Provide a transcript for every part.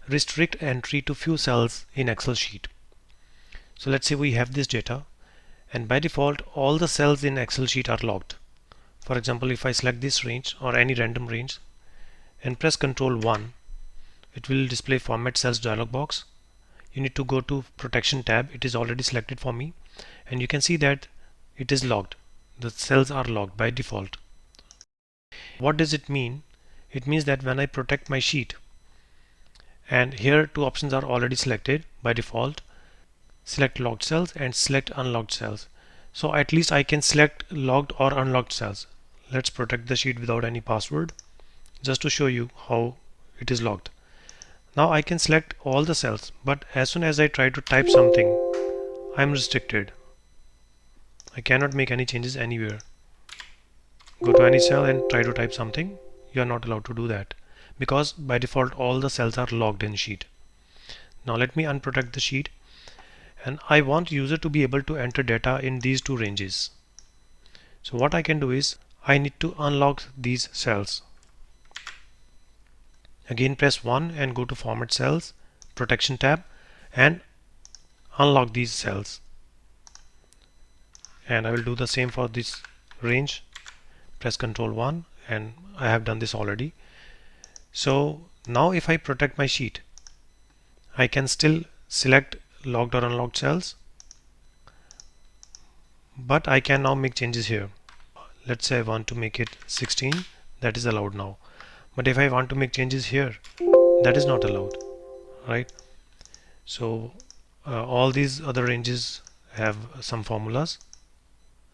restrict entry to few cells in Excel sheet. So let's say we have this data, and by default all the cells in Excel sheet are locked. For example, if I select this range or any random range and press Ctrl 1, it will display Format Cells dialog box. You need to go to Protection tab. It is already selected for me, and you can see that it is locked. The cells are locked by default. What does it mean? It means that when I protect my sheet, and here two options are already selected by default, select locked cells and select unlocked cells. So at least I can select locked or unlocked cells. Let's protect the sheet without any password, just to show you how it is locked. Now I can select all the cells, but as soon as I try to type something, I'm restricted. I cannot make any changes anywhere. Go to any cell and try to type something. You are not allowed to do that because by default all the cells are locked in sheet. Now let me unprotect the sheet, and I want user to be able to enter data in these two ranges. So what I can do is I need to unlock these cells. Again press 1 and go to Format Cells, Protection tab, and unlock these cells. And I will do the same for this range. Press Ctrl 1, and I have done this already. So now if I protect my sheet, I can still select locked or unlocked cells, but I can now make changes here. Let's say I want to make it 16, that is allowed now. But if I want to make changes here, that is not allowed, right? So all these other ranges have some formulas,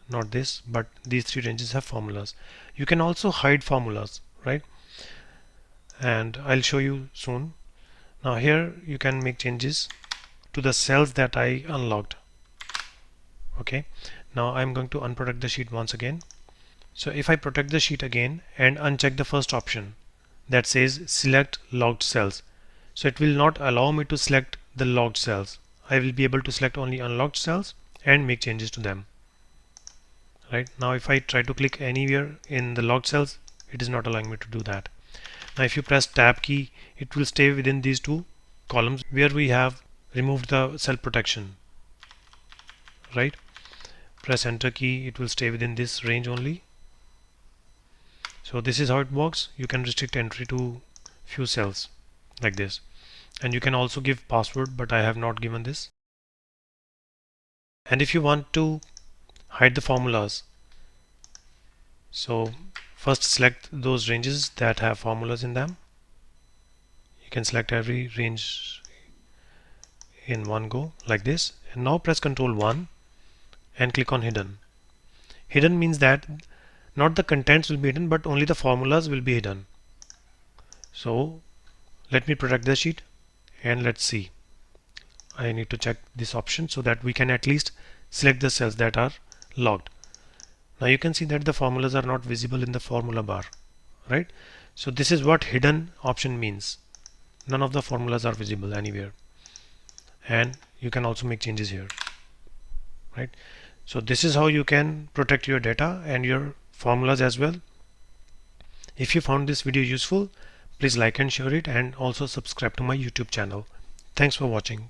not this, but these three ranges have formulas. You can also hide formulas, right? And I'll show you soon. Now here you can make changes to the cells that I unlocked. Okay, now I'm going to unprotect the sheet once again. So if I protect the sheet again and uncheck the first option that says select locked cells, so it will not allow me to select the locked cells. I will be able to select only unlocked cells and make changes to them. Right now if I try to click anywhere in the locked cells, it is not allowing me to do that. Now if you press tab key, it will stay within these two columns where we have removed the cell protection, right? Press enter key, it will stay within this range only. So this is how it works. You can restrict entry to few cells like this, and you can also give password, but I have not given this. And if you want to hide the formulas, so first select those ranges that have formulas in them. You can select every range in one go like this, and now press Ctrl 1 and click on hidden. Hidden means that not the contents will be hidden, but only the formulas will be hidden. So let me protect the sheet and let's see. I need to check this option so that we can at least select the cells that are locked. Now you can see that the formulas are not visible in the formula bar, right? So this is what hidden option means. None of the formulas are visible anywhere, and you can also make changes here, right? So this is how you can protect your data and your formulas as well. If you found this video useful, please like and share it, and also subscribe to my YouTube channel. Thanks for watching.